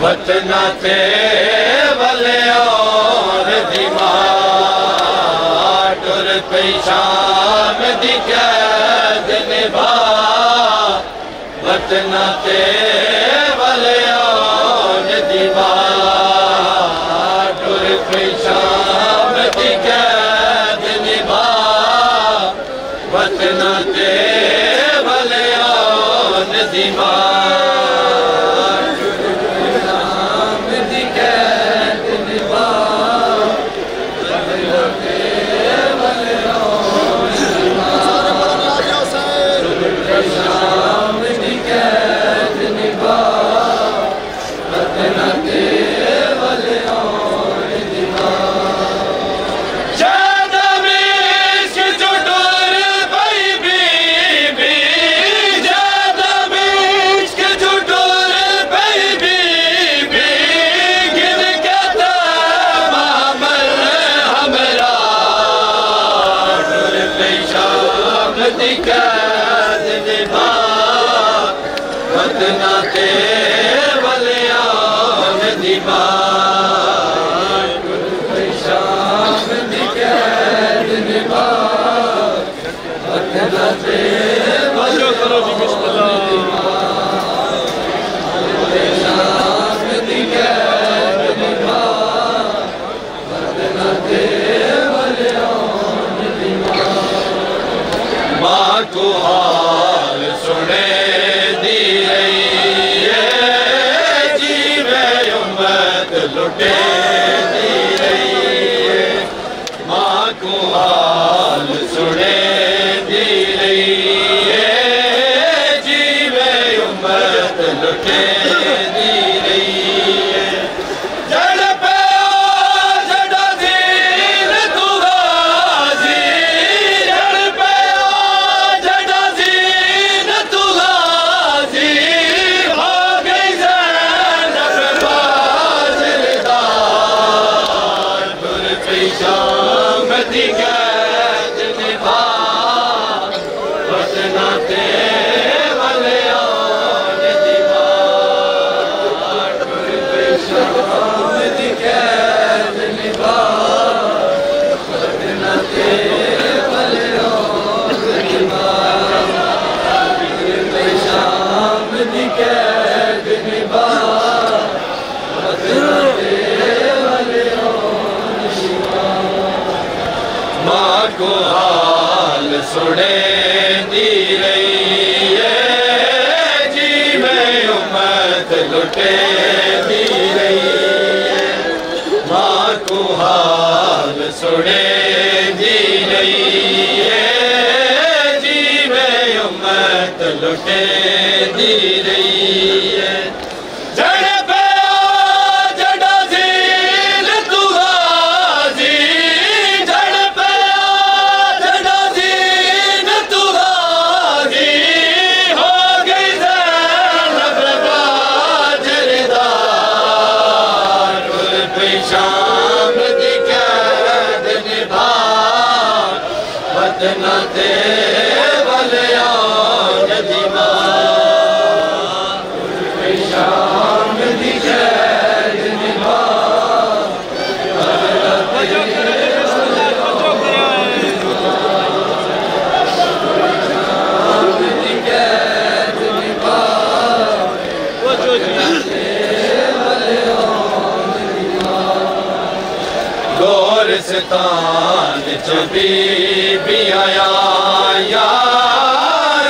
वतना ते वले और दिमाग टुर पई शाम दी कैद निभा वतना ते वले और दिमाग टुर पई शाम दी कैद निभा वतना ते वले और दिमाग वतना ते वले और दिमाग टुर पई शाम दी कैद निभा वतना ते वले करो जी बिस्मिल्लाह शाम दी कैद निभा वतना ते वले और दिमाग मां को हाल सुने लुटे दी रही है मां को हाल सुने दी रही है जीवे उम्मत लुटे दी रही है जड़ पे जड़ा जीन तू गाजी जड़ पे जड़ा जीन तू गाजी हो गई शाम दी कैद निभा वतना ते वले और दिमाग टुर पई शाम दी कैद निभा वतना ते वले और दिमाग टुर पई शाम दी कैद निभा वतना ते मां को हाल सुने दी रही है जीवे उम्मत लुटे दी रही है मां को हाल सुने दी रही है जीवे उम्मत लुटे दी रही है शाम दी कैद निभा वतना ते वले और दिमाग शाम दी कैद निभा गोरस्तान च बीबी आया यार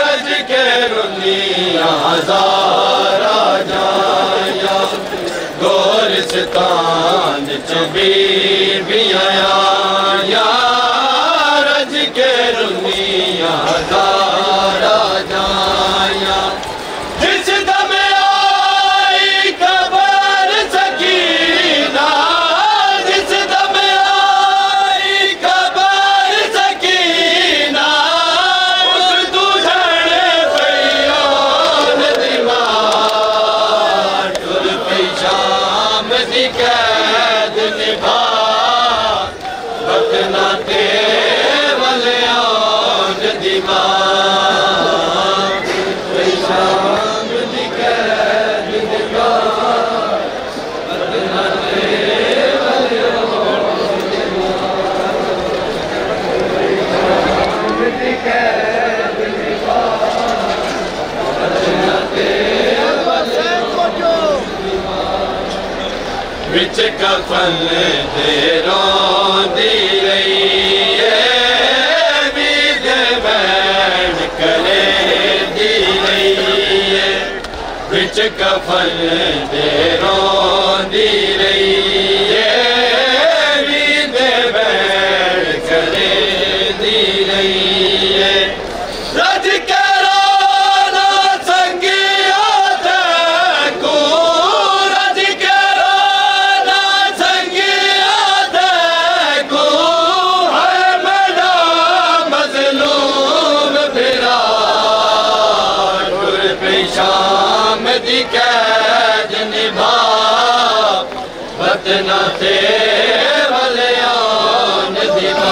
के रुनिया हज़ारा जाया गोरस्तान च बीबी आया यार के रुनिया हज़ारा जाया जिस दम आई खबर सकीना विच कफन दे रोंदी रही है बीद बैठ करे दी रही है विच कफन दे रोंदी रही है बीद बैठ करे दी रही है रज करो संगिया को रज करो संगिया को है मेरा मजलूम फिरा गुर पेशाम दी कैद निभा वतना थे वलियान दिवा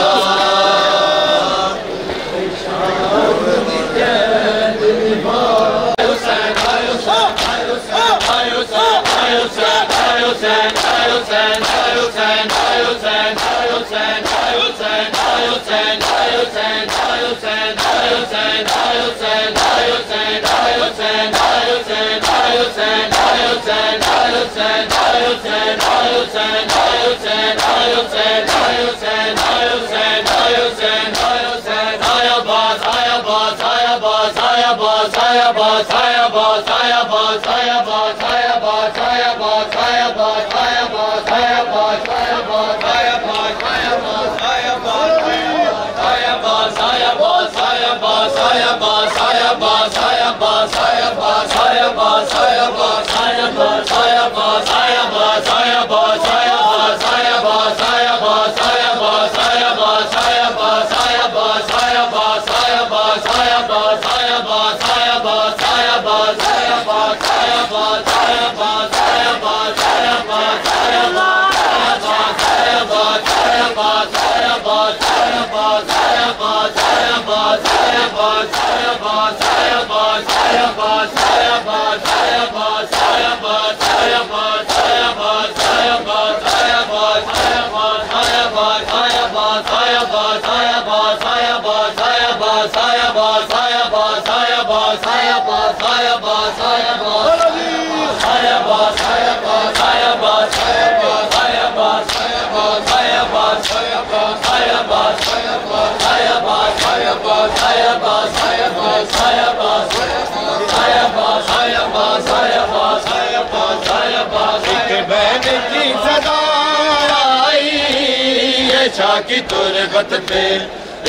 की तुरबत पे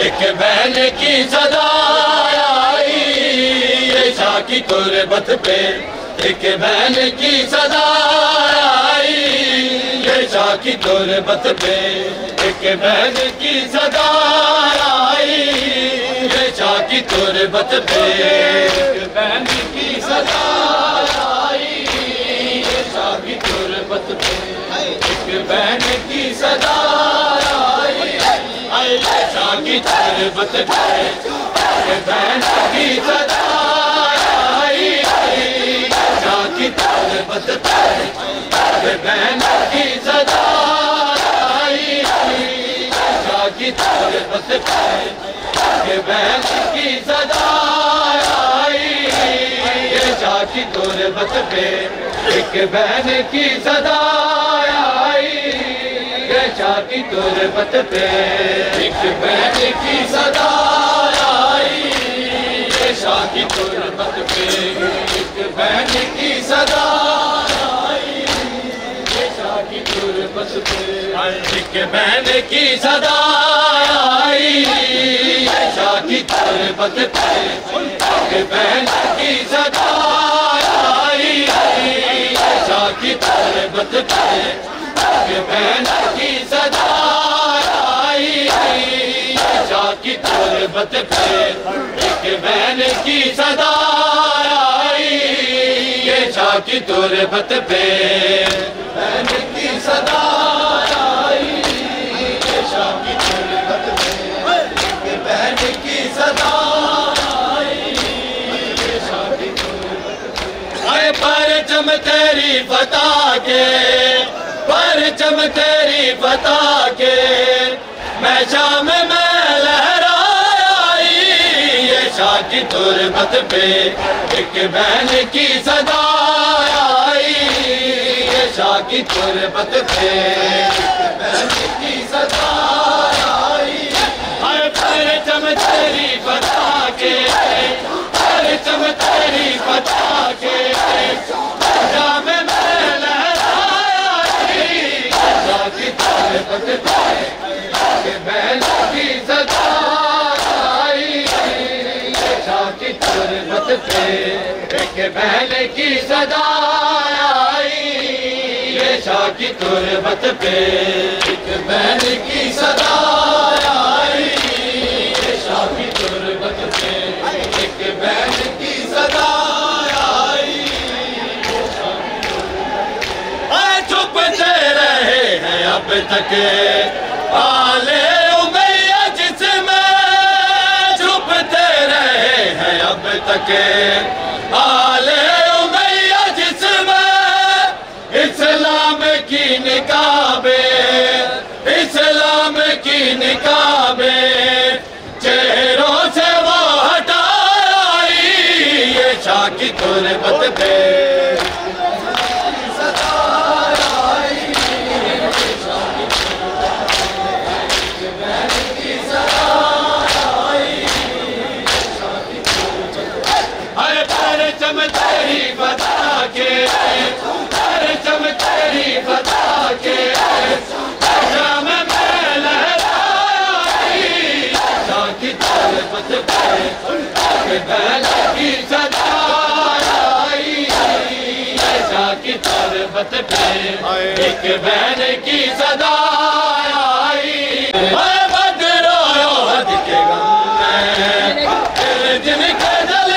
एक बहन की सदा आई शाह की तुरबत पे एक बहन की सदा आई शाह की तुरबत पे एक बहन की सदा आई शाह की तुरबत पे एक बहन की सदा आई शाह की तुरबत पे एक बहन की सदा शाह की तुरबत पे बहन की सदा आई शाह की तुरबत पे बहन की सदा आई शाह की तुरबत पे बहन की सदा आई शाह की तुरबत पे एक बहन की सदा शाह की तुरबत पे एक बहन की सदा आई शाह की तुरबत पे एक बहन की सदा आई शाह की तुरबत पे एक बहन की सदा आई शाह की तुरबत पे एक बहन की सदा आई शाह की तुरबत पे बहन की सदा आई शाह की तुरबत पे एक बहन की सदा आई शाह की तुरबत पे बहन की सदा आई शाह की तुरबत पे एक बहन की सदा आई शाह की तुरबत पे परचम तेरी फतह के परचम तेरी फतह के मैं शाम में लहराई ये शाह की तुरबत पे एक बहन की सदा आई ये शाह की की तुरबत पे बहन की सदा आई। हर परचम तेरी बता के, परचम तेरी बता के जाम में लहराई। यशा की तुरबत पे बहन की सदा आई। यशा की तुरबत पे एक बहन की सदा आई। यशा की तुरबत पे एक बहन की सदा आई। यशा की तुरबत पे एक बहन की सदा आई। छुपते रहे हैं अब तक आले उमैया जिसमें, छुपते रहे हैं अब तक आले उमैया जिसमें। इस्लाम की निकाबे, इस्लाम की निकाबे चेहरों से वो हटाई। यशा की तुरबत पे तेरी बता के, परचम तेरी बता के जाम में लहराई। यशा की तुरबत पे बहन की सदा आई। यशा की तुरबत पे एक बहन की सदा आई। बदरो हद के गम में जिनके जल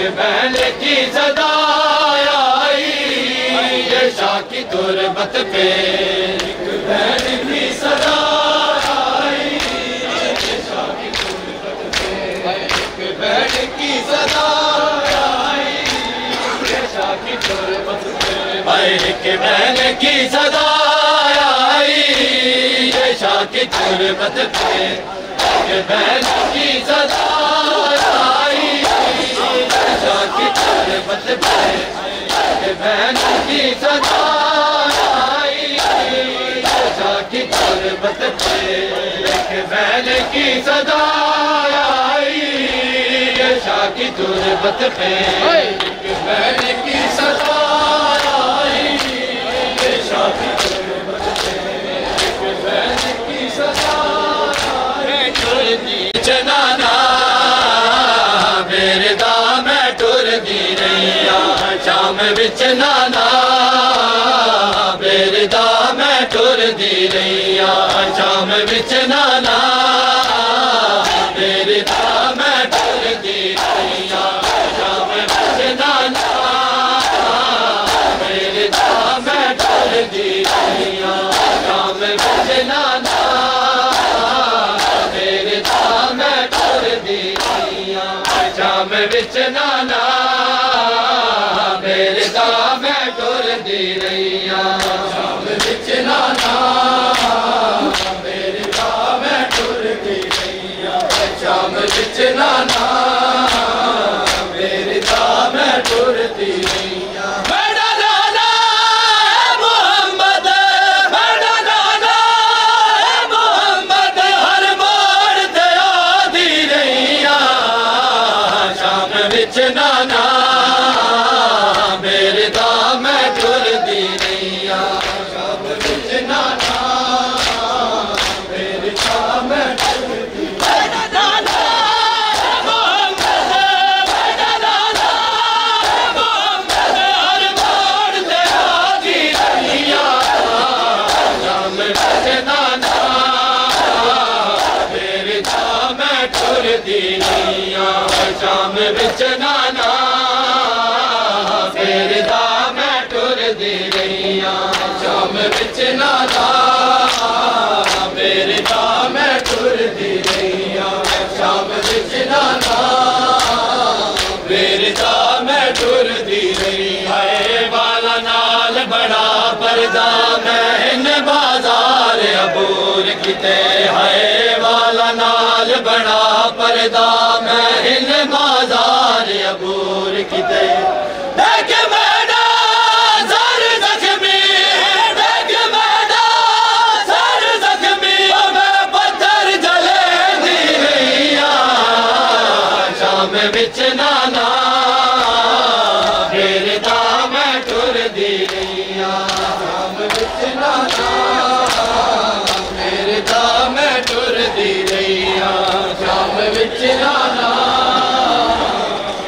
बहन की सदा आई। यशा की तुरबत पे एक बहन की सदा आई। यशा की तुरबत पे एक बहन की सदा आई। यशा की तुरबत पे एक बहन की सदा आई। यशा की तुरबत पे एक बहन की सदा आई। यशा की तुरबत पे एक बहन की सदा आई। यशा की तुरबत पे एक बहन की सदा आई। यशा की तुरबत पे एक बहन की सदा आई। यशा की तुरबत पे एक बहन की सदा आई। चनाना मेरे दाम टुर दी रैया शाम बिच नाना। मेरे दाम टुर दी रैया शाम बिच नाना। मेरे दाम टुर दी रैया शाम बिच नाना। मेरे दाम टुर दी रैया शाम बिच नाना। मेरे दाम टुर दी रैया शाम बिच नाना। मेरे दाम टुर दी रैया शाम बिच नाना। मेरे दाम टुर दी रैया शाम बिच नाना। मेरे दाम टुर दी रैया मेरा नाना मोहम्मद, मेरा नाना मोहम्मद हर मोड़ ते आदी रैया शाम बिच नाना। मेरे दाम टुर दी रैया शाम बिच नाना। मेरे दाम टुर दी मेरा नाना मोहम्मद, मेरा नाना मोहम्मद हर मोड़ ते आदी रैया शाम बिच नाना। मेरे दाम टुर दी रैया शाम बिच नाना। मेरे दाम टुर दी रैया शाम बिच नाना। मेरे दाम टुर दी रैया शाम बिच नाना। किते है वाला नाल बड़ा पर्दा महल बाजार अबूर किते देख मैडा सर जख्मी देख मैडा सर जख्मी मैं पत्थर जले दी रहिया शाम विच नाना फेरदा मैं टुर दी रहिया शाम विच नाना फेरदा मैं टुर दी रहिया शाम विच नाना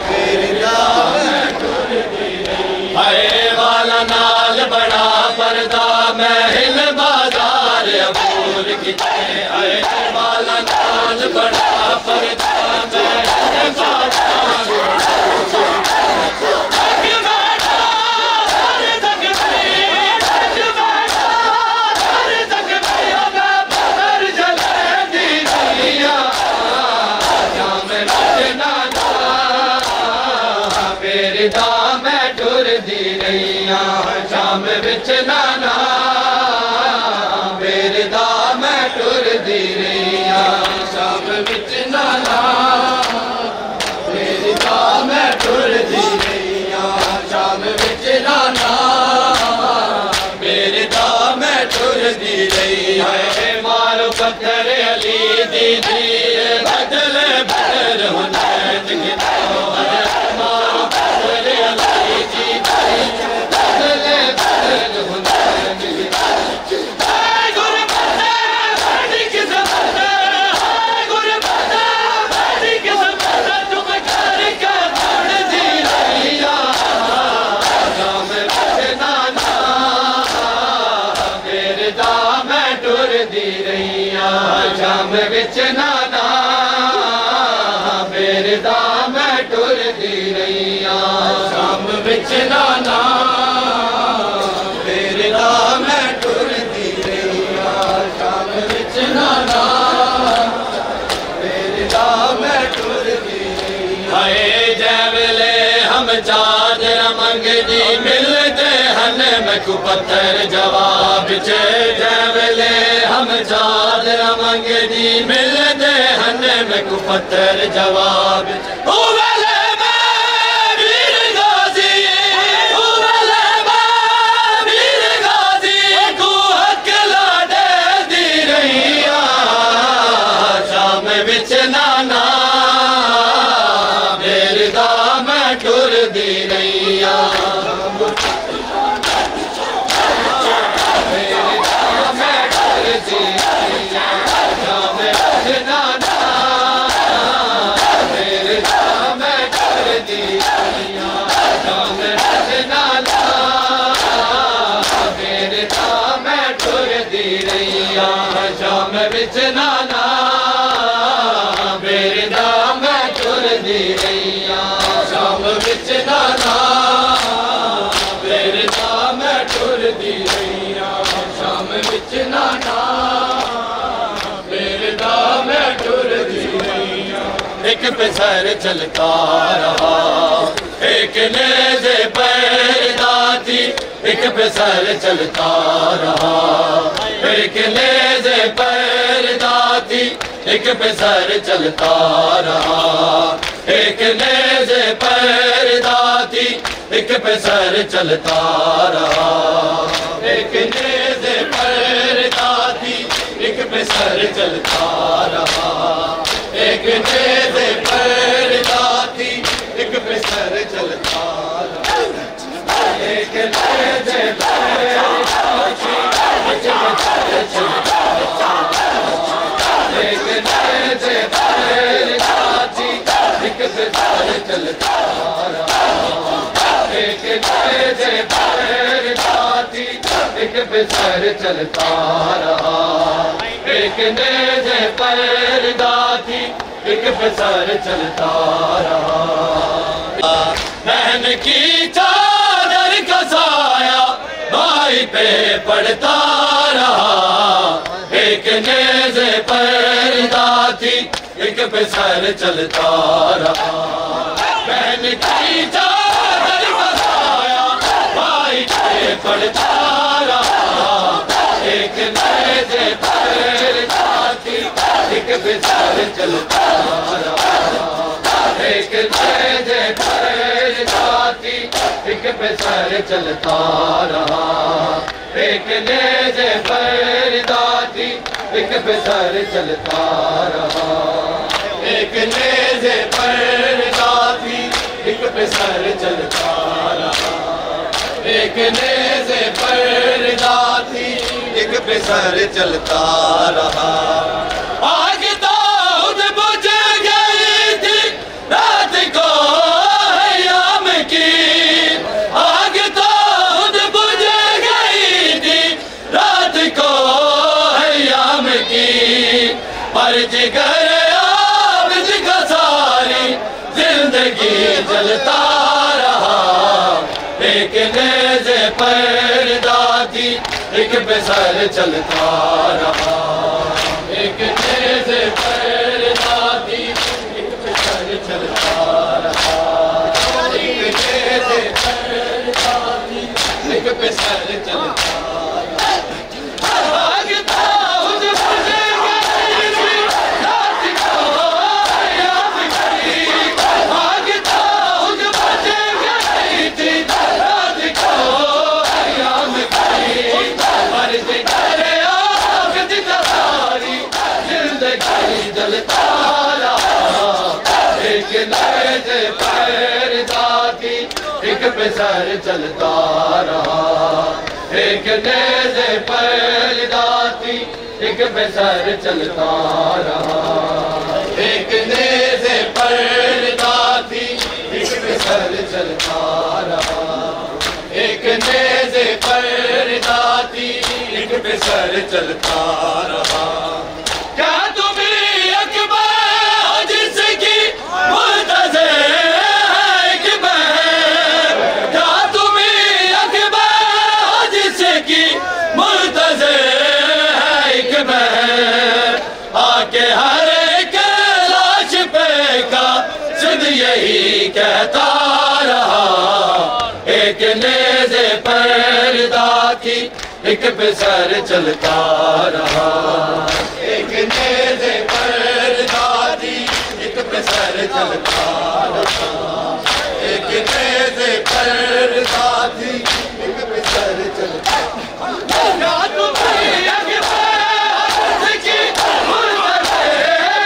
फेरदा मैं टुर दी रहिया हाय वाला नाल बड़ा पर्दा महल बाजार अबूर किते हाय वाला नाल बड़ा पर्दा महल बाजार मैं टुर दी रहिया शाम विच नाना फेरदा मैं टुर दी रहिया शाम विच नाना फेरदा मैं टुर दी रहिया शाम विच नाना फेरदा मैं टुर दी रहिया मारो पत्थर अली दी धीर बदल बदल हुनैन शाम विच नाना फेरदा मैं टुर दी रहिया शाम विच नाना फेरदा मैं टुर दी रहिया शाम विच नाना फेरदा मैं टुर दी रहिया हाय जैवेले हम चादर मंगदी मिलते हन मैं को पत्थर जवाब जैवेले हम चादर मंगदी मिलते हन मैं को पत्थर जवाब वेले मैं वीर गाजी वेले मैं वीर गाजी को हक लाडे दी रहिया शाम विच नाना फेरदा मैं टुर दी रहिया शाम विच नाना फेरदा मैं टुर दी रहिया शाम विच नाना फेरदा मैं टुर दी रहिया शाम विच नाना फेरदा मैं टुर दी रहिया एक पैसर चलता रहा एक नेज़े पैदा थी एक पैसर चलता रहा एक नेज़े पैदा थी एक पैसर चलता रहा एक नेज़े पैदा थी एक पैसर चलता रहा एक नेज़े पैदा थी एक पैसर चलता रहा एक नेज़े पैदा थी एक पैसर चलता रहा एक नेज़े पैदा थी एक नेज़े पैदा थी एक पैसर चलता रहा एक नेज़े पैदा थी एक पैसर चलता रहा एक नेज़े पैदा थी एक पैसर चलता रहा बहन की चादर का साया भाई पे पड़ता रहा एक नेज़े पैदा थी एक पैसर चलता रहा बहन की चादर का साया भाई पे पड़ता रहा एक नेज़े पैदा फिसर चलता रहा, एक नेज़े पर दाती एक फिसर चलता रहा, एक नेज़े पर दाती एक फिसर चलता रहा, एक नेज़े पर दाती एक फिसर चलता रहा, एक नेज़े पर दाती एक फिसर चलता रहा। आग दाऊद बुझ गई थी रात को हयाम की, आग दाऊद बुझ गई थी रात को हयाम की, पर जिगर आबिद का सारी जिंदगी जलता रहा, एक नेज़े पर दाती एक फिसर चलता रहा, एक नेज़े पर दाती एक फिसर चलता रहा, एक नेज़े पर दाती एक फिसर चलता रहा। आग दाऊद बुझ गई थी रात को हयाम की, आग दाऊद बुझ गई थी रात को हयाम की, पर जिगर आबिद का सारी जिंदगी जलता रहा, एक नेज़े पर दाती एक फिसर चलता रहा, एक नेज़े पर दाती एक फिसर चलता रहा, एक नेज़े पर दाती एक फिसर चलता रहा, एक नेज़े पर दाती एक फिसर चलता रहा। क्या तुम्हें अकबर जिसकी मुंतज़िर है एक बहन, क्या तुम्हें अकबर जिसकी मुंतज़िर है एक बहन, आके हर एक लाश पे का सिद्ध यही कहता रहा, एक नेज़े पर दाती एक फिसर चलता रहा, एक नेज़े पर दाती एक फिसर चलता रहा, एक नेज़े पर दाती एक फिसर चलता रहा। तुम्हें अकबर जिसकी मुंतज़िर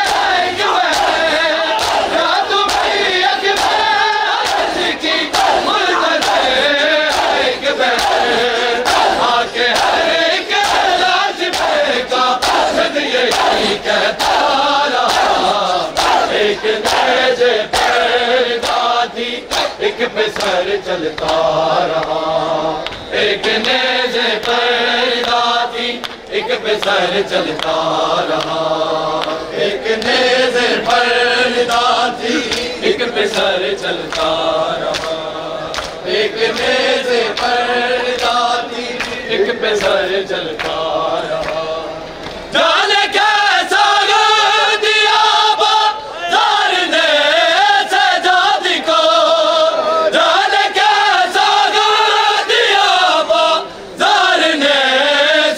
है एक बहन, क्या तुम्हें अकबर जिसकी मुंतज़िर है एक बहन, आके हर एक लाश पे का सद यही कहता रहा, एक नेज़े पर दाती एक फिसर चलता रहा, एक नेज़े पर दाती एक फिसर चलता रहा, एक नेज़े पर दाती एक फिसर चलता रहा, एक नेज़े पर दाती एक फिसर चलता रहा। जाने कैसा दिया बाज़ार ने सजादी को, जाने कैसा दिया बाज़ार ने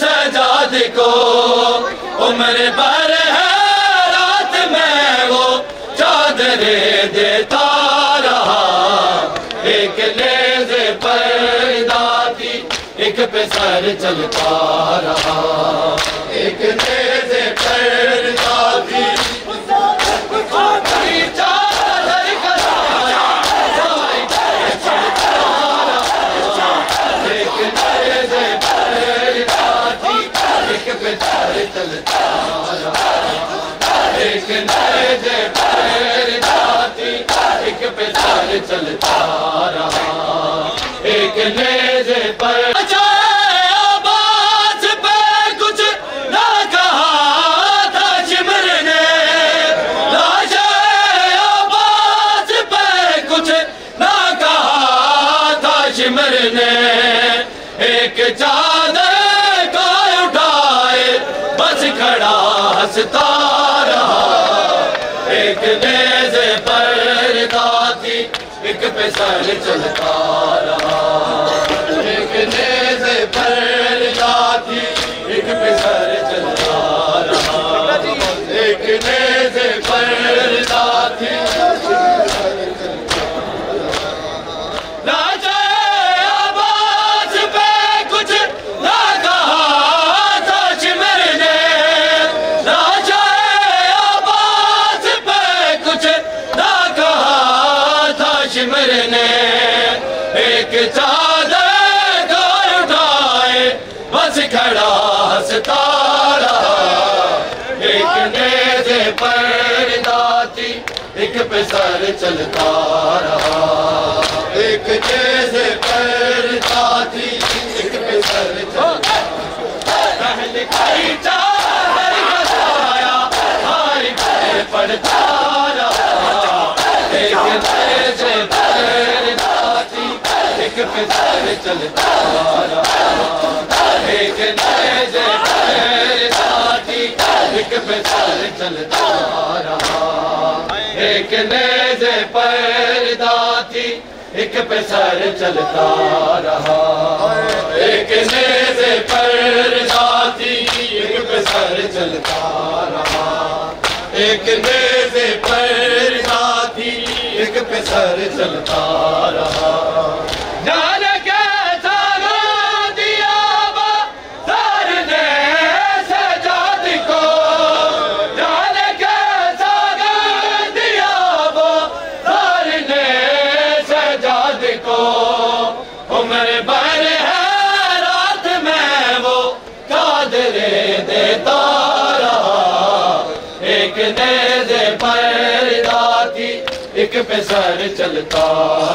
सजादी को, उम्र भर है रात में वो चादरें देता रहा, एक नेज़े पर दाती एक फिसर चलता रहा, एक नेज़े पर दाती चादर का साया चलता रहा, एक नेज़े पर दाती एक फिसर चलता रहा, एक नेज़े पर दाती एक फिसर चलता रहा, एक नेज़े पर आवाज़ पे कुछ ना कहा था शिमर ने, आवाज़ पे कुछ ना कहा था शिमर ने, एक चादर को उठाए बस खड़ा हंसता रहा, एक नेज़े पर दाती एक फिसर चलता रहा, एक नेज़े पर दाती एक फिसर चलता रहा, एक नेज़े पर्दा थी राजा अब्बास पे कुछ ना कहा था शिमर ने राजा अब्बास पे कुछ ना कहा था शिमर ने एक चादर बस खड़ा हंसता रहा एक नेज़े पर्दा थी एक पे सर चलता रहा एक नेज़े पर्दा थी एक पे सर चलता पहले कई चादर का साया हारी पे पड़ता रहा एक नेज़े पर्दा थी एक पे सर चलता रहा एक नेज़े पर्दा थी एक पे सर चलता रहा एक नेज़े पर्दा थी एक पे सर चलता रहा एक नेज़े पर्दा थी एक पे सर चलता रहा एक नेज़े पर्दा थी एक पे सर चलता रहा एक नेज़े पर्दा थी एक पे सर चलता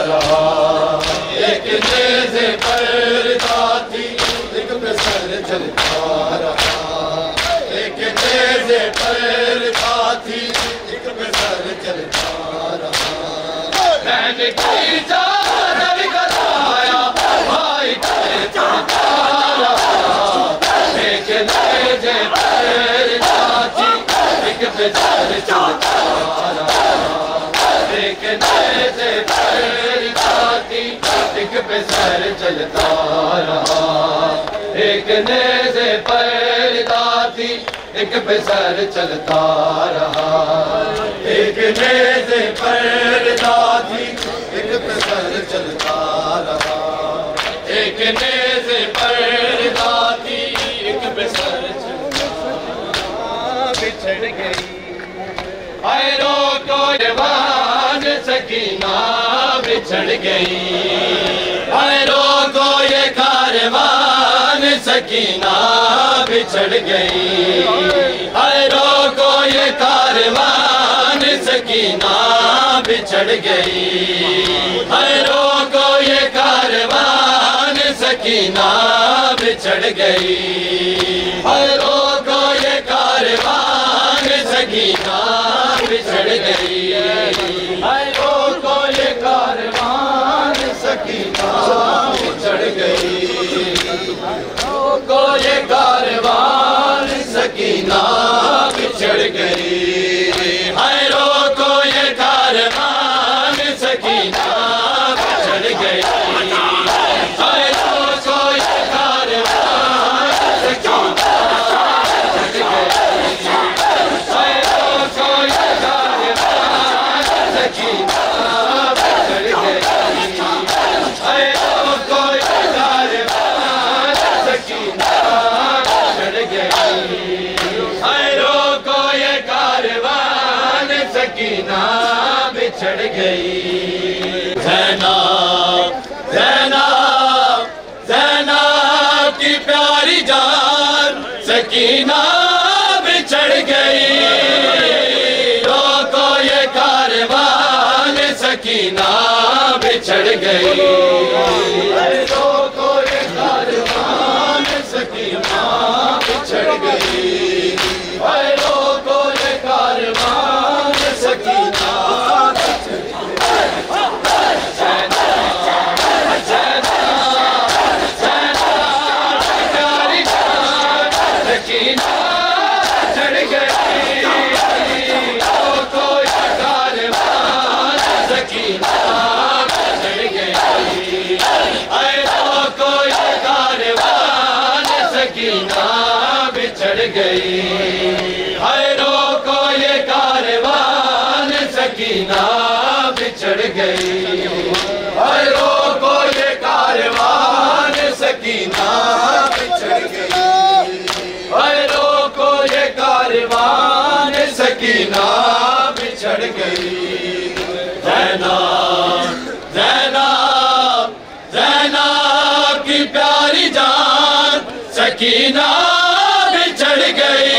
रहा एक नेज़े पर्दा थी एक पे सर चलता रहा एक नेज़े पर्दा थी एक पे सर चलता रहा मैंने की चादर का साया भाई पे चलता रहा एक नेज़े पर्दा थी एक पे सर चलता रहा एक नेज़े पर्दा थी एक पे सर चलता रहा एक नेज़े पर्दा थी एक पे सर चलता रहा एक नेज़े पर्दा थी एक पे सर चलता रहा एक नेज़े पर्दा थी एक पे सर चलता बिछड़ गई आए रोको जवान सकीना बिछड़ गई आए रोको ये कारवान सकीना बिछड़ गई आए रोको ये कारवान सकीना बिछड़ गई आए रोको ये कारवान सकीना बिछड़ गई आए रोको ये कारवान सकीना बिछड़ गई आए रोको ये कारवान सकीना बिछड़ गई रोको ये कारवान सकीना बिछड़ गई आए रोको ये कारवान सकीना बिछड़ गई आए रोको ये कारवान सकीना सकीना बिछड़ गई ज़ैनब ज़ैनब ज़ैनब की प्यारी जान सकीना बिछड़ गई रोको ये कारवान सकीना बिछड़ गई रोको ये कारवान सकीना बिछड़ गई रोको ये कारवान सकीना बिछड़ गई हाय रोको ये सकीना बिछड़ गई। हाय रोको ये कारवान सकीना बिछड़ गई। हाय रोको ये कारवान सकीना बिछड़ गई। ज़ैनब ज़ैनब ज़ैनब की प्यारी जान सकीना बिछड़ गई।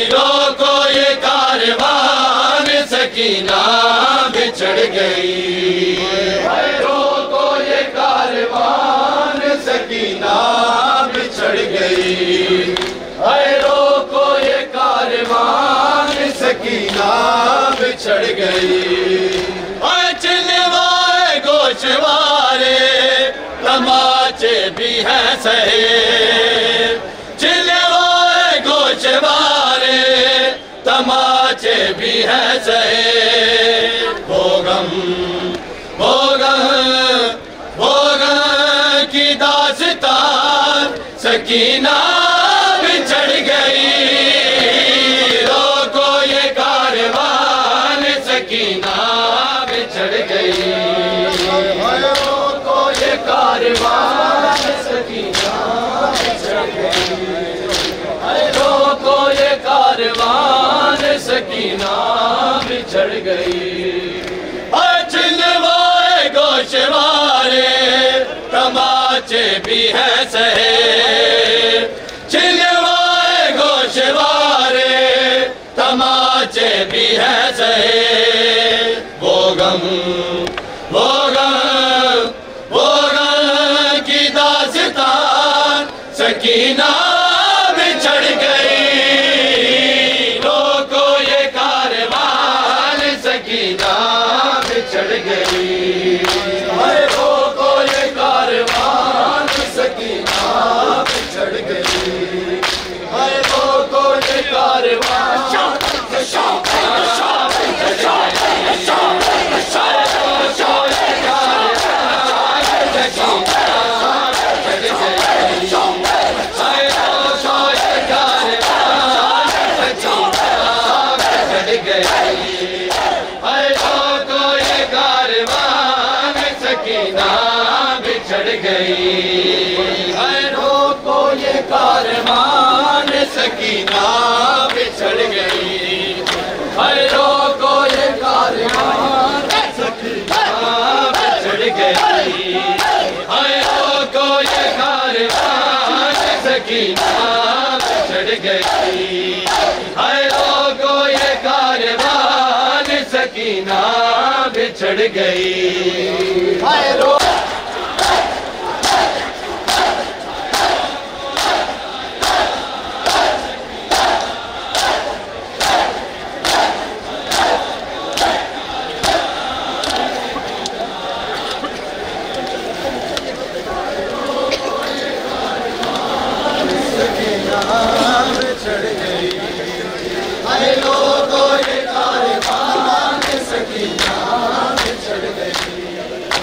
रोको ये कारवान सकीना बिछड़ गई। रोको ये कारवान सकीना बिछड़ गई। रोको ये कारवान सकीना बिछड़ गई। चिल्लवाए गोशवारे तमाचे भी हैं सहे। चिल्लवाए गोशवारे तमाचे भी हैं सहे। वो गम की दास्तान सकीना बिछड़ गई। रोको ये कारवान सकीना बिछड़ गई। रोको ये कारवान सकीना बिछड़ गई। रोको ये कारवान सकीना बिछड़ गई। चिल्लवाए गोशवारे तमाचे भी हैं सहे। चिल्लवाए गोशवारे तमाचे भी हैं सहे। वो गम की दास्तान सकीना बिछड़ गई। रोको ये कारवान सकीना बिछड़ गई। रोको ये कारवान सकीना बिछड़ गई। रोको ये कारवान बिछड़ गई। रोको ये कारवान सकीना बिछड़ गई। रोको ये कारवान सकीना बिछड़ गई। रोको ये कारवान सकीना बिछड़ गई। रोको ये कारवान सकीना बिछड़ गई।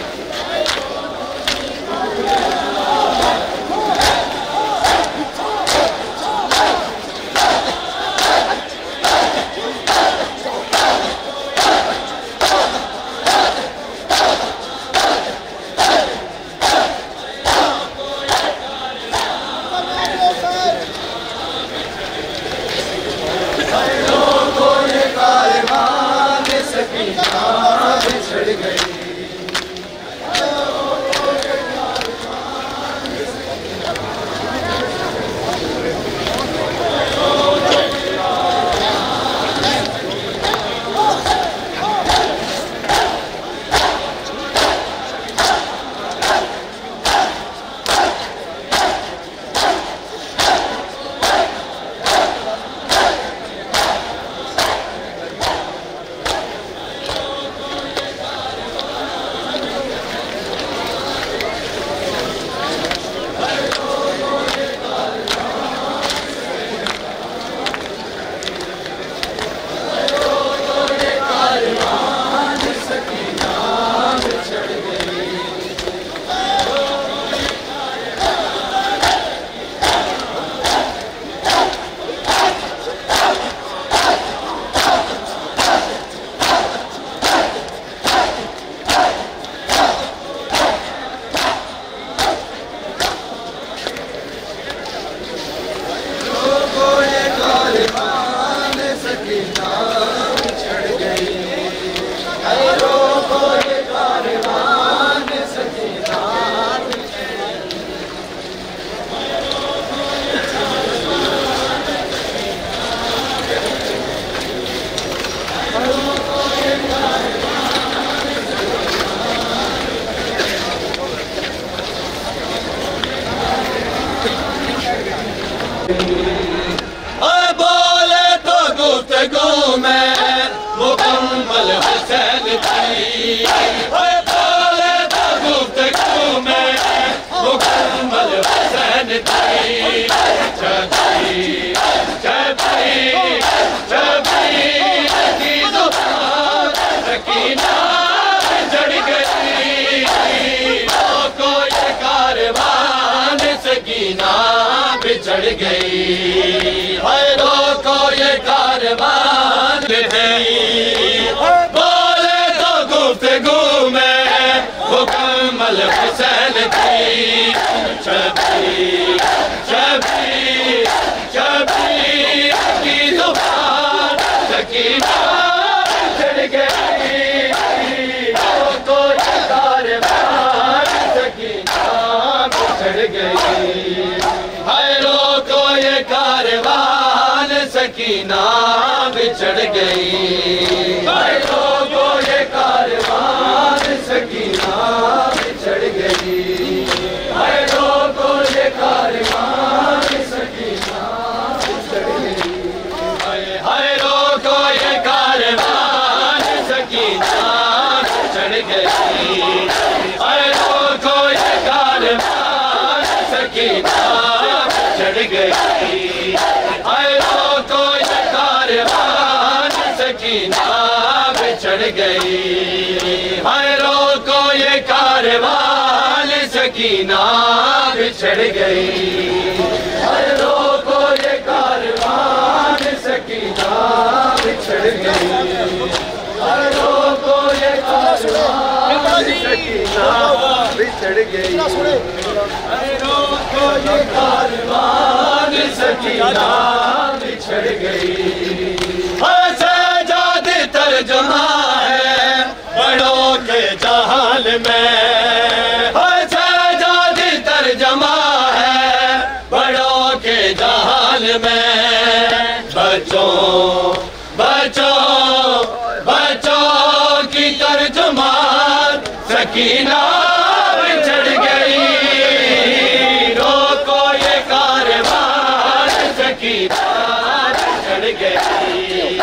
करबल हुसैन की शबीर शबीर शबीर की जुबान सकीना चढ़ गई को कारवान सकीना चढ़ गई हैरो को ये कारवान सकीना बिछड़ गई हैरो को ये कारवान सकीना बिछड़ गई हैरो को ये कारवान सकीना बिछड़ गई हैरो को ये कारवान सकीना बिछड़ गई हैरो को ये कारवान सकीना बिछड़ गई हैरो को ये कारवान सकीना बिछड़ गई हैरो को ये कारवान सकीना बिछड़ गई हैरो को ये कारवान सकीना बिछड़ गई हैरो को ये कारवान सकीना बिछड़ गई हैरो को ये कारवान सकीना बिछड़ गई सजाद तर्जुमा है बड़ों के जहाल में सजाद तर्जुमा है बड़ों के जहाल में बच्चों बच्चों बच्चों की तर्जुमान सकीना बिछड़ गई रोको ये कारवान सकीना बिछड़ गई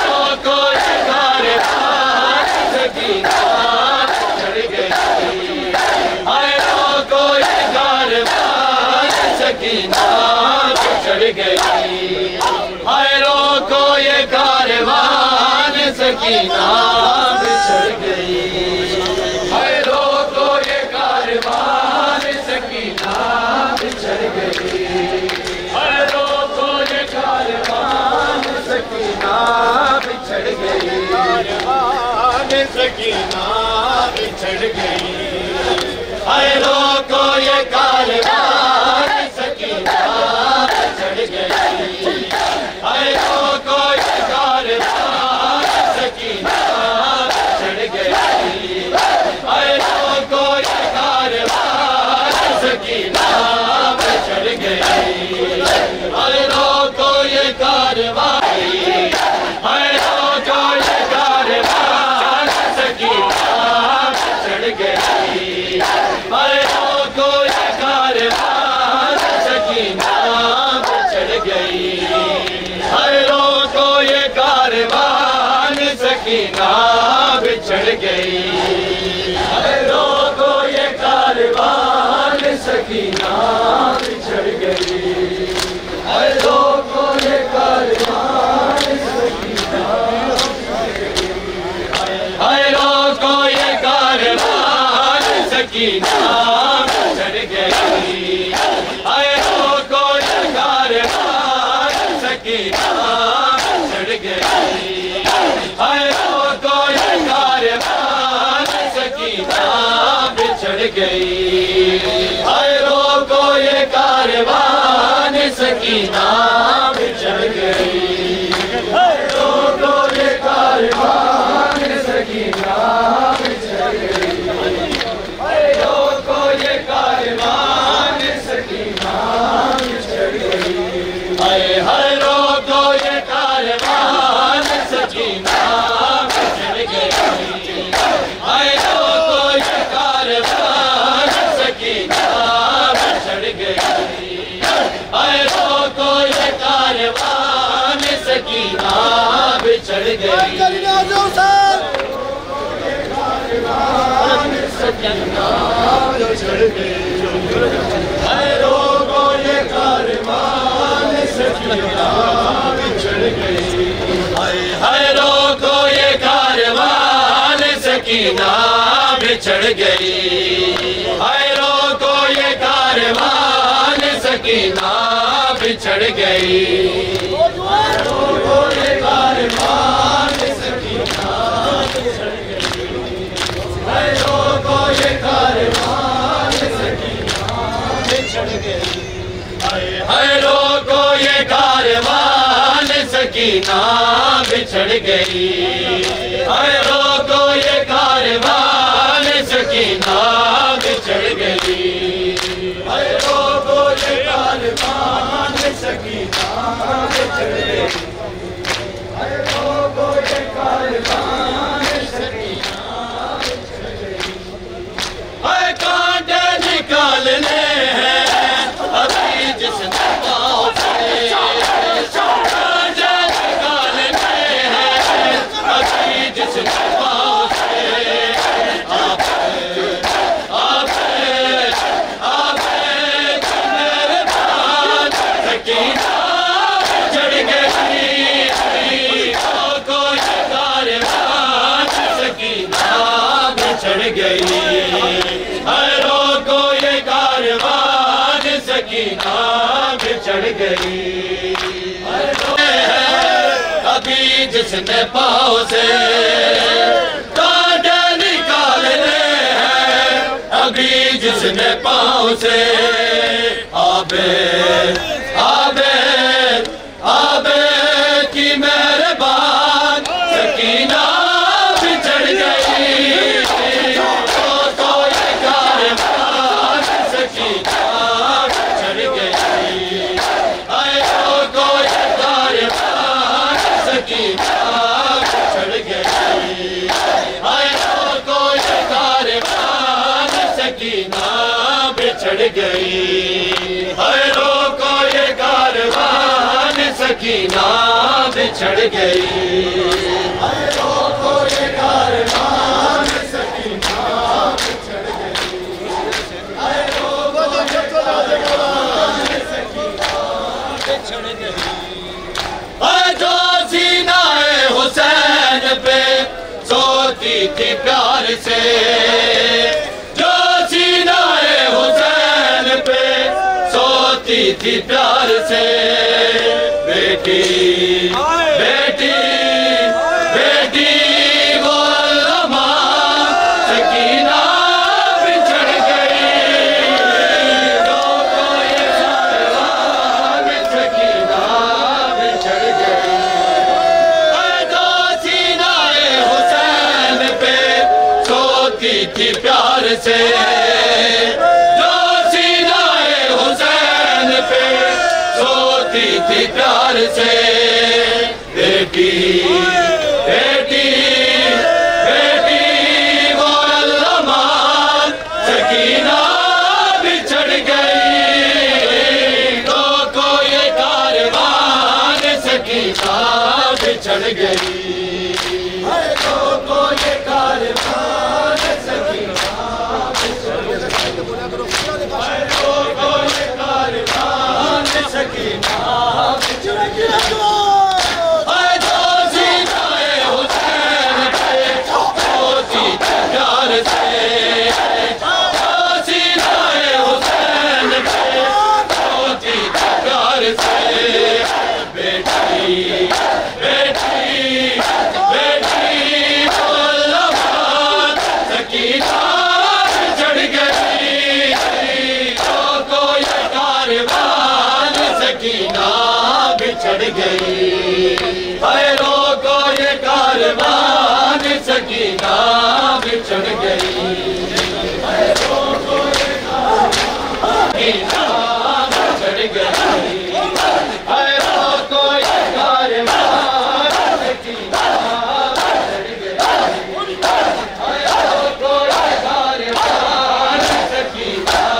रोको ये कारवान सकीना बिछड़ गई रोको ये कारवान सकीना बिछड़ गई रोको ये कारवान सकीना बिछड़ गई रोको ये कारवान सकीना बिछड़ गई रोको ये कारवान सकीना बिछड़ गई सकीना बिछड़ गई रोको ये कारवान सकीना बिछड़ गई रोको ये कारवान सकीना बिछड़ गई रोको ये कारवान सकीना बिछड़ गई रोको ये कारवान रोको ये कारवान सकीना बिछड़ गई रोको ये कारवान सकीना बिछड़ गई रोको ये कारवान सकीना बिछड़ गई रोको ये कारवान सकीना बिछड़ गई रोको ये कारवान सकीना रोको ये कारवान सकीना बिछड़ गई रोको ये कारवान सकीना बिछड़ गई रोको ये कारवान सकीना बिछड़ गई रोको ये कारवान सकीना बिछड़ गई रोको ये कारवान सकीना बिछड़ गई रोको ये कारवान सकीना बिछड़ गई रोको ये कारवान सकीना बिछड़ गई रोको ये कारवान सकीना बिछड़ गई रोको ये कारवान सकीना बिछड़ गई सकीना बिछड़ गई रोको ये कारवान सकीना बिछड़ गई रोको ये कारवान सकीना बिछड़ गई रोको ये कारवान सकीना बिछड़ गई रोको ये कारवान सकीना बिछड़ गई रोको ये सकीना बिछड़ गई। अरे रोको ये कारवान सकीना बिछड़ गई। अरे रोको ये कारवान सकीना बिछड़ गई। अरे रोको ये कारवान सकीना बिछड़ गई। अरे कांटे निकालने हैं अभी जिसने पाँव से, कांटे निकालने हैं अभी जिसने पाँव से। मेरे पास सकीना बिछड़ गई। रोको ये कारवान सकीना बिछड़ गई। रोको ये कारवान सकीना बिछड़ गई। अभी जिसने पाँव से कांटे निकालने हैं, अभी जिसने पाँव से। आबे आबे आबे की मेहरबान सकीना बिछड़ गई। रोको ये कारवान सकीना बिछड़ गई। रोको ये कारवान सकीना बिछड़ गई। रोको ये कारवान सकीना बिछड़ गई। रोको ये कारवान सकीना बिछड़ गई। रोको ये कारवान सकीना बिछड़ गई। रोको ये कारवान सकीना बिछड़ गई। जो सीनाए हुसैन पे सोती थी प्यार से, जो सीनाए हुसैन पे सोती थी प्यार से। बेटी बेटी बेटी वो लम्हा सकीना बिछड़ गई। रोको ये कारवान सकीना बिछड़ गई। जो सीनाए हुसैन पे सोती थी प्यार से, जो सीनाए हुसैन पे सोती थी प्यार से। बेटी बेटी बेटी वो लम्हा सकीना बिछड़ गई। रोको ये कारवान सकीना बिछड़ गई। रोको ये कारवान सकीना बिछड़ गई। रोको ये कारवान सकीना बिछड़ गई। जो सीनाए हुसैन पे सोती थी प्यार से, जो सीनाए हुसैन पे सोती थी प्यार से। बेटी बेटी बेटी वो लम्हा सकीना बिछड़ गई। रोको ये कारवान सकीना बिछड़ गई। रोको ये कारवान सकीना बिछड़ गई। रोको ये कारवान सकीना बिछड़ गई। रोको ये कारवान सकीना बिछड़ गई। रोको ये कारवान सकीना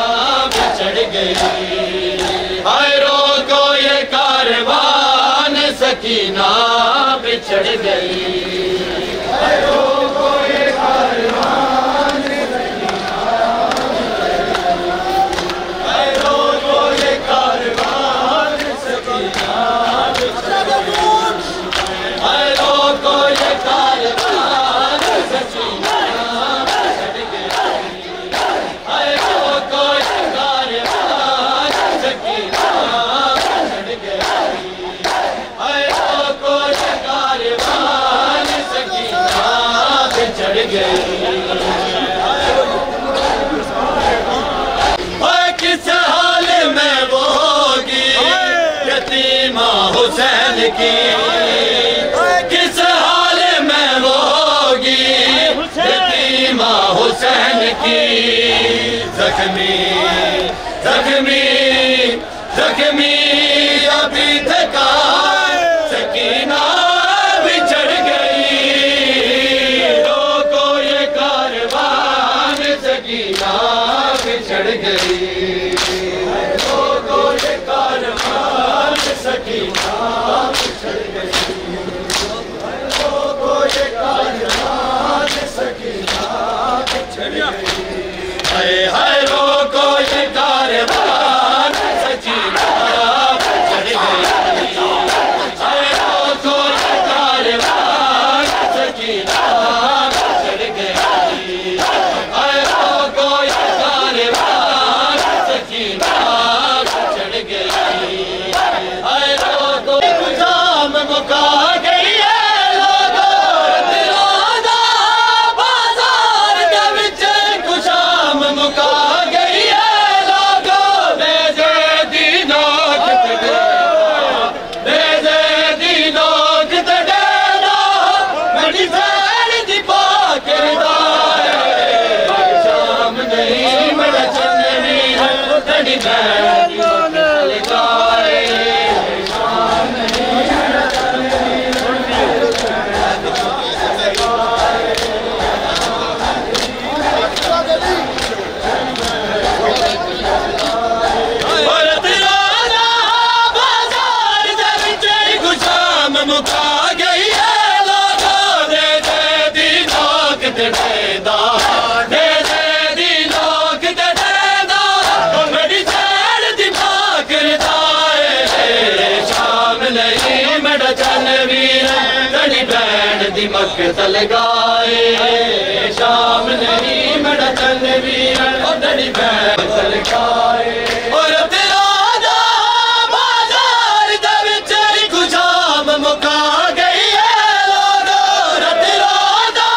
बिछड़ गई। रोको ये कारवान सकीना बिछड़ गई। रोको ये कारवान रोको ये कारवान सकीना बिछड़ गई। रोको ये कारवान सकीना बिछड़ गई। रोको ये कारवान सकीना बिछड़ गई। रोको ये कारवान सकीना बिछड़ गई। किस हाल में वो होगी यतीमा हुसैन की किस हाल में होगी यतीमा हुसैन की। जख्मी जख्मी जख्मी अभी थका सकीना बिछड़ गई। रोको ये कारवान सकीना बिछड़ गई। रोको ये कारवान सकीना बिछड़ गई। रोको ये कारवान सकीना बिछड़ गई। हाय हाय रोको ये कारवान सकीना बिछड़ गई। हाय रोको ये कारवान सकीना बिछड़ गई। हाय रोको ये कारवान सकीना बिछड़ गई। हाय रोको गुजाम मुका गई है लोगों दिलों बाजार के विच गुजाम मुका गई है लोगों। बेजे दीनो कितने बेजे दीनो कितने मेरी फैल दी पाकर शाम नहीं मेरा चंदनी है तेरी बहन लगाए। शाम नहीं मेरा चंदनी और तिराना बाजार दे विच गुजाम मुका गई है लोगों। दे दे दीनो कितने दा दे दे दीनो कितने दा मेरी जैन दी भाकरदा है। शाम नहीं मेरा चन वीर तेरी बहन दी मकतल गाए। शाम नहीं मेरा चन वीर तेरी बहन मकतल गाए। और तिराना बाजार दे विच गुजाम मुका गई है लोगों। तिराना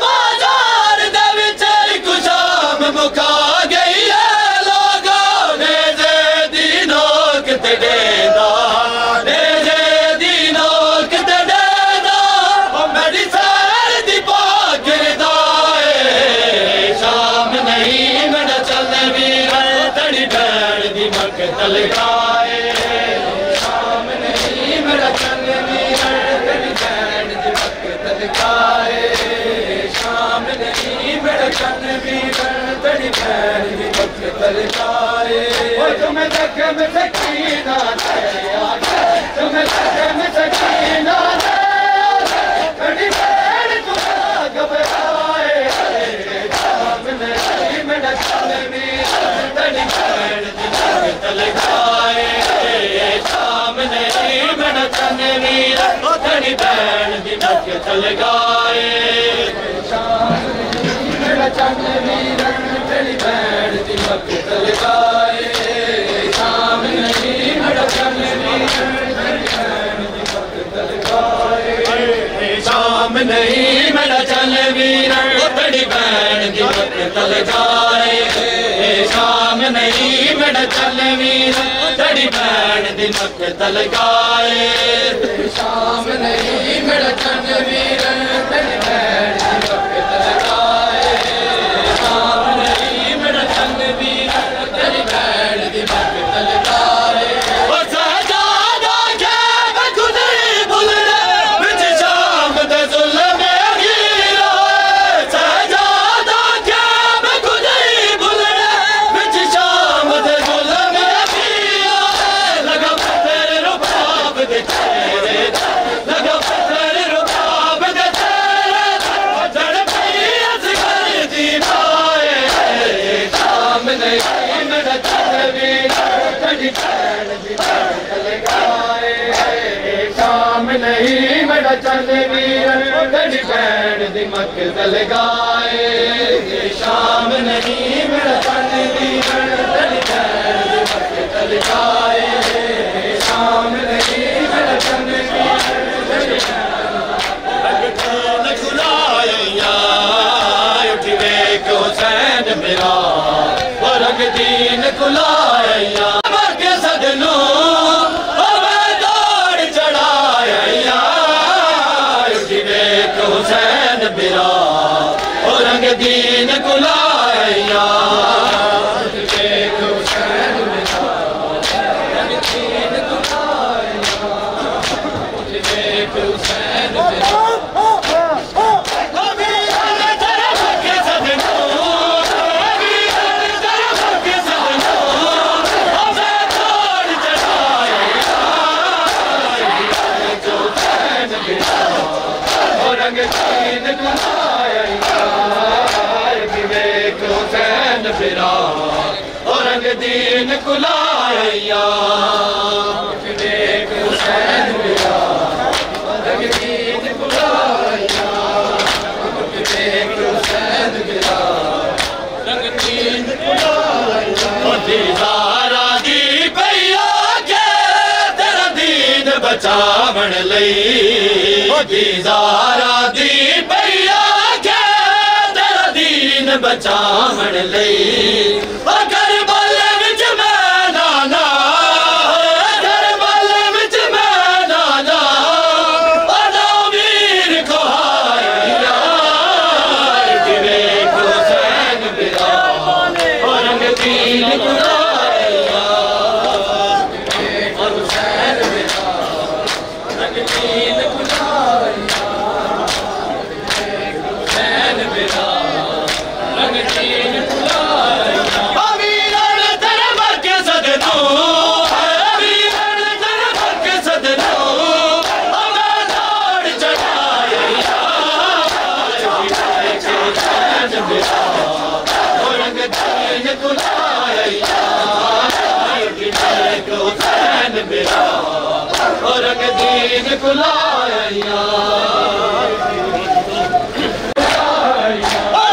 बाजार दे विच गुजाम मुका गई है लोगों। ने जे दीनो कितने दा ने जे दीनो कितने दा मेरी सैर दी पाकरदा है। शाम नहीं मेरा चल वीर तेरी बहन दी मकतल गाए। शाम नहीं मेरा चल वीर तेरी बहन दी मकतल गाए। शाम नहीं मेरा चल वीर तेरी बहन दी मकतल गाए। तुम्हें देखे में सकीना तुम्हें देखे में सकीना तेरी बहन तुम्हें घबराए। शाम नहीं मेरा चल वीर तेरी बहन दी मकतल गाए। शाम नहीं मेरा चल वीर तेरी बहन दी मकतल गाए। शाम नहीं मेरा चल वीर तेरी बहन दी मकतल गाए। शाम नहीं मेरा चल वीर तेरी बहन दी मकतल गाए। शाम नहीं मेरा चल वीर तेरी बहन दी मकतल गाए। शाम नहीं मेरा चल वीर तेरी बहन दी मकतल गाए। शाम नहीं मेरा चल वीर तेरी बहन दी मकतल गाए। शाम नहीं मेरा चल वीर तेरी बहन दी मकतल गाए। ओ सजादा के बखुदी बुलरे विच शाम दे जुल्म हीरा। सजादा के बखुदी बुलरे विच शाम दे जुल्म हीरा। लगा पत्थर रुबाब दे तेरे लगा पत्थर रुबाब दे तेरे जड़ पई असगर दी माए। शाम नहीं मेरा चल वीर तेरी बहन दी मकतल गाए। शाम नहीं मेरा चल वीर तेरी बहन दी मकतल गाए। शाम नहीं मेरा चल वीर तेरी बहन दी मकतल गाए। शाम नहीं मेरा चल वीर तेरी बहन खुलाया उठ वेख हुसैन मेरा रंग दीन खुलाया के सदनू दौड़ बिरा और रंग दीन कुलाया दीन कुलाया विवेक हुसैन बिरा रंग दीन कुलाया विवेक हुसैन बिरा रंग दीन कुलाया दीदारा दी पैया के तेरा दीन बचावन लई दीदारा दी पैया के तेरा दीन बचावन लई रंग दीन कुलाया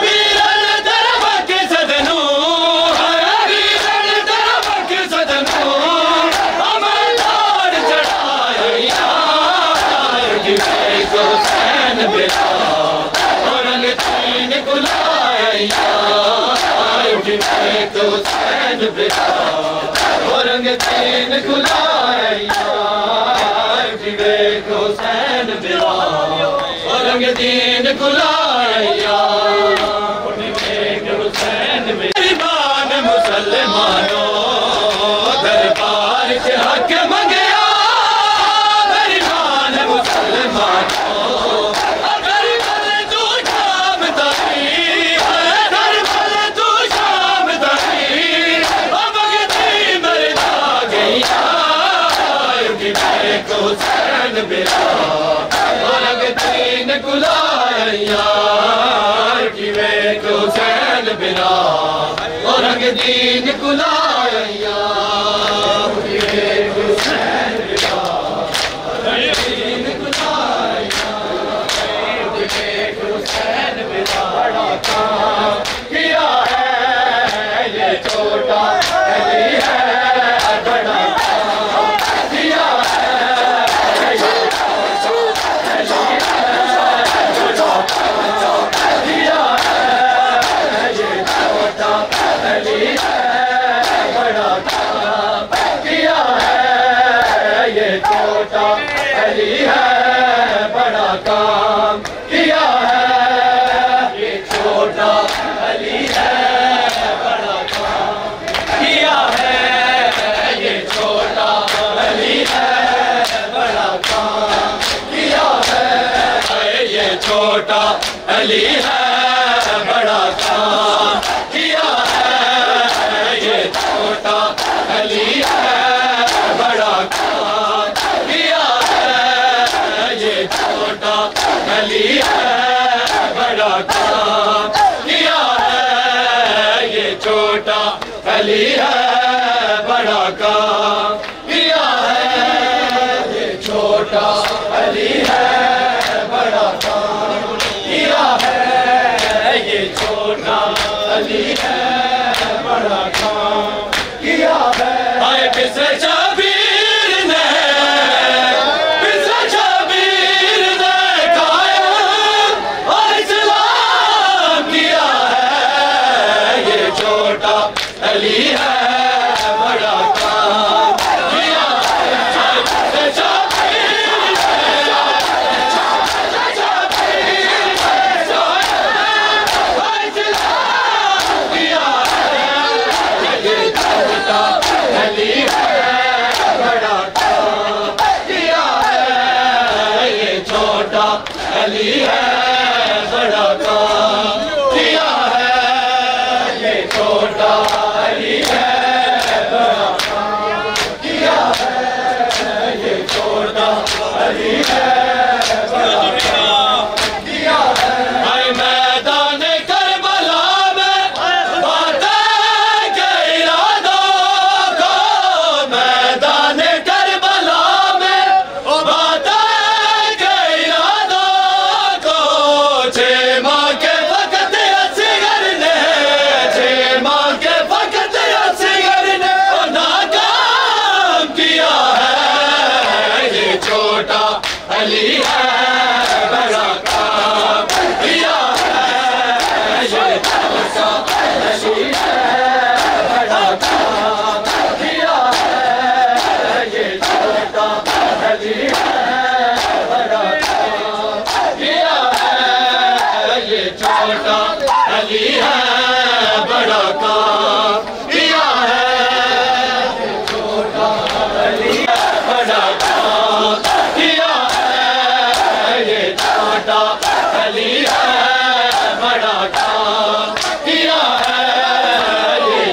वीरन तरफ के सदनू वीरन तरफ के सदनू अमर लाड चढ़ाया विवेक हुसैन बिरा रंग दीन कुलाया विवेक हुसैन बिरा रंग दीन कुलाया विवेक हुसैन बिरा रंग दीन कुलाया विवेक हुसैन मेहमान मुसलमानों दरबार के हक मंगया मेहमान मुसलमानों अगर कल तू शाम तकी अगर कल तू शाम तकी मगती मरदा गया विवेक हुसैन बिरा रंग दीन कुलाया विवेक हुसैन बिरा रंग दीन कुलाया विवेक हुसैन बिरा रंग दीन कुलाया विवेक हुसैन बिरा बड़ा काम किया है ये छोटा अली है बड़ा अली है बड़ा काम किया है ये छोटा अली है बड़ा काम किया है ये छोटा अली है बड़ा काम किया है ये छोटा अली है बड़ा काम किया है ये छोटा अली है बड़ा काम किया छोटा अली है बड़ा काम किया है ये छोटा अली है बड़ा काम किया है ये छोटा अली है बड़ा काम किया है ये छोटा अली है बड़ा काम किया है आए पिछले अली है अली है बड़ा काम किया है ये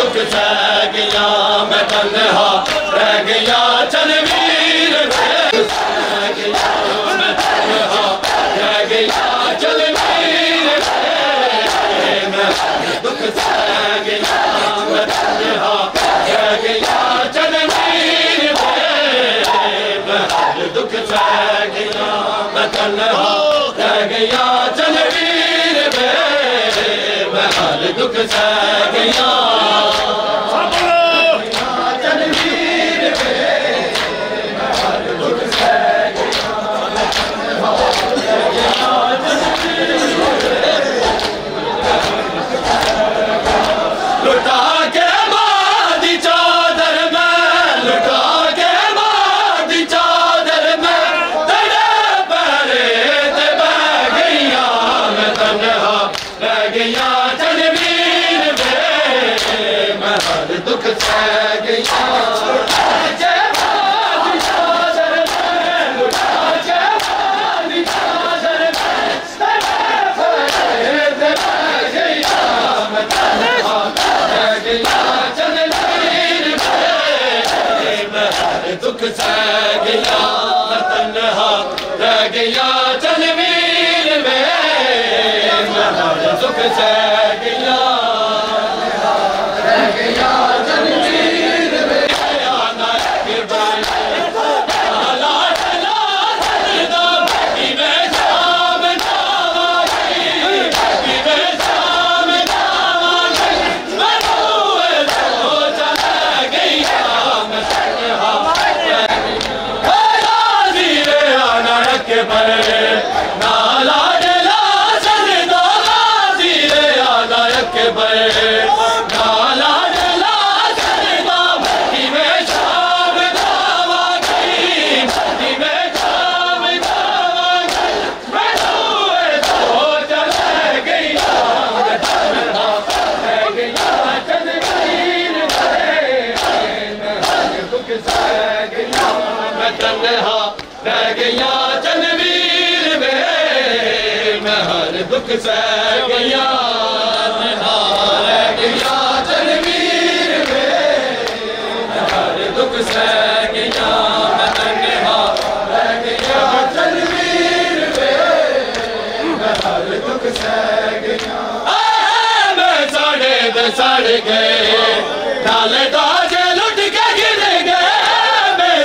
दुख सह गया दुख सह गया मैं तन्हा रह गया तनवीर में मैं दुख सह गया रह गया तनवीर में दुख सह गया रह गया तनवीर में हर दुख सह गया मैं तन्हा रह गया तनवीर में हर दुख सह गया मैं सड़ गए डाले दाजे लुट के गिर गए मैं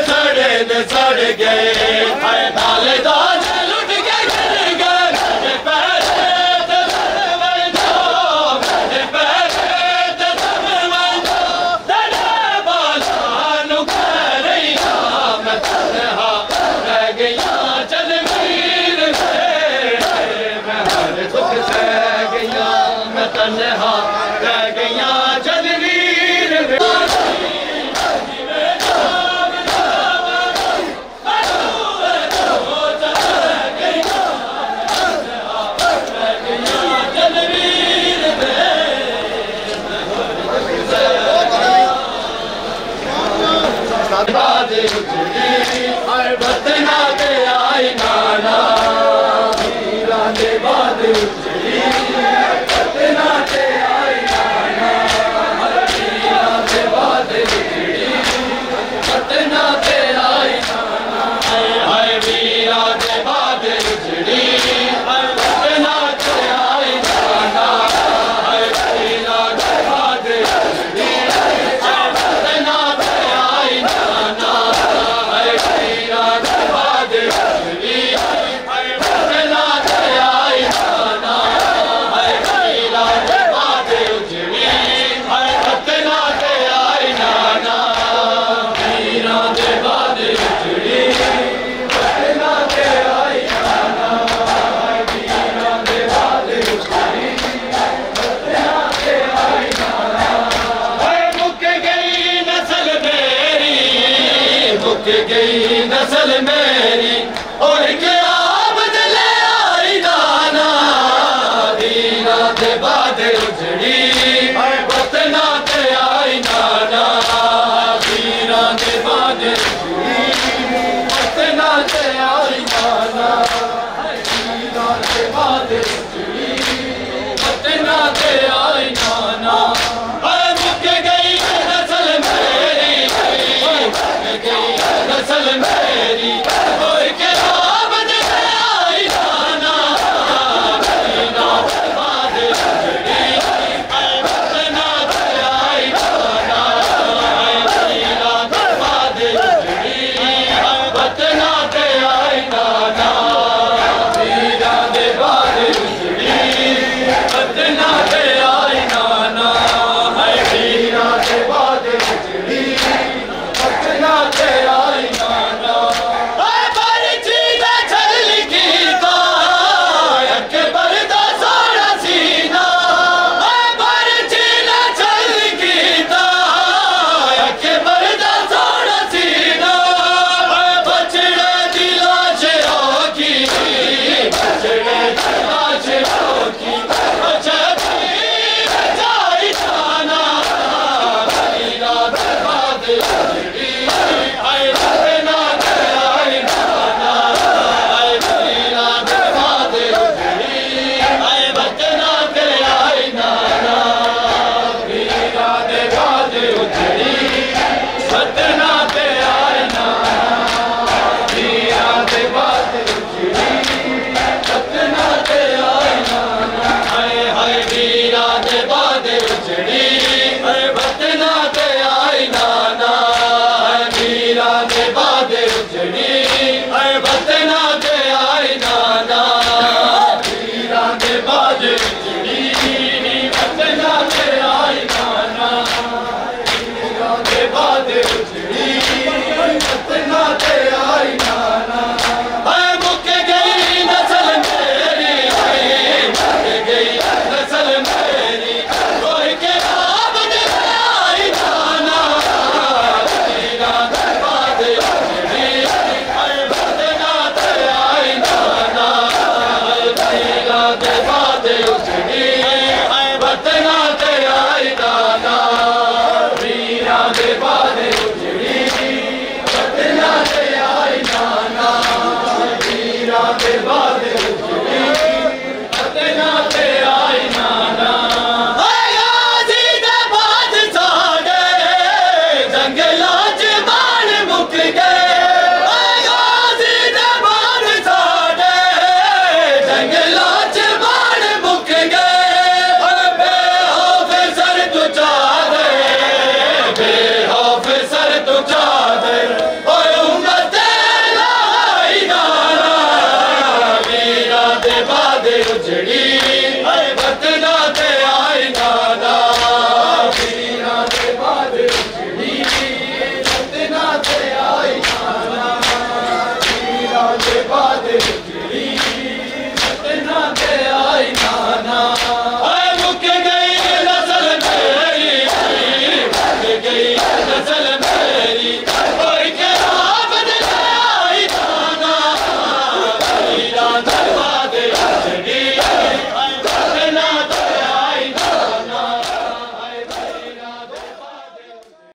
सड़ गए डाले दाजे लुट के गिर गए तन्हा रह गया जलवीर बतना के आई नाना दे बाद गई नस्ल मेरी और क्या बदले आई दाना दीना दे बाद उजड़ी वतना ते आई नाना दीना दे बाद